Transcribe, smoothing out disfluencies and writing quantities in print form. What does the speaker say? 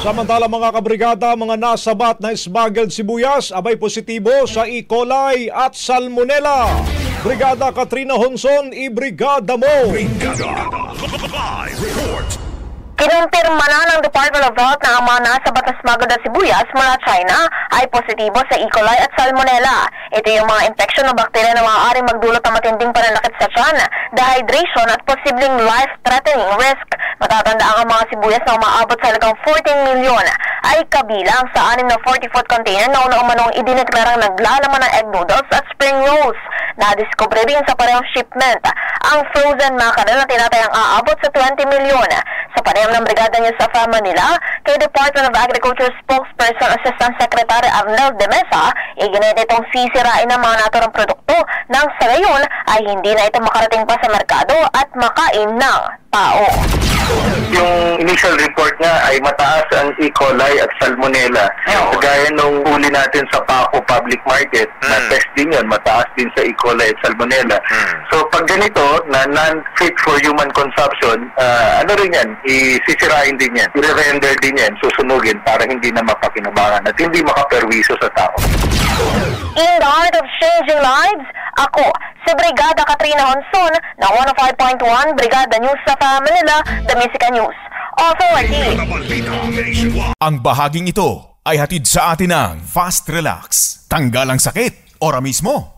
Samantala mga kabrigada, mga nasabat na smuggled sibuyas abay positibo sa E. coli at Salmonella. Brigada Katrina Honson, ibrigada mo! Kinumpirma na ng Department of Health na ang mga nasabat na smuggled na sibuyas mula China ay positibo sa E. coli at Salmonella. Ito yung mga infeksyon na bakterya na maaaring magdulot ng matinding pananakit sa tiyan, dehydration at posibleng life-threatening risk. Matatandaan ang mga sibuyas na umaabot sa halagang 14 milyon ay kabilang sa 6 na 40-foot container na una-umanong idineklarang naglalaman ng egg noodles at spring rolls. Nadiskubre rin sa parehong shipment ang frozen mackerel na tinatayang aabot sa 20 milyon. Sa panayam ng Brigada News sa Manila, kay Department of Agriculture spokesperson Assistant Secretary Arnel de Mesa, iginit itong sisirain ng mga naturang produkto nang sa ngayon ay hindi na ito makarating pa sa merkado at makain ng tao. Yung initial report niya ay mataas ang E. coli at Salmonella. Kagaya nung huli natin sa Paco Public Market, na test din yun, mataas din sa E. coli at Salmonella. So pag ganito, na non-fit for human consumption, ano rin yan, isisirain din yan, i-render din yan, susunugin para hindi na mapakinabangan at hindi makaperwiso sa tao. In the heart of changing lives, ako, si Brigada Katrina Honson ng 105.1 Brigada News sa Manila, The Musica News Authority. Ang bahaging ito ay hatid sa atin ng Fast Relax. Tanggal ang sakit, ora mismo.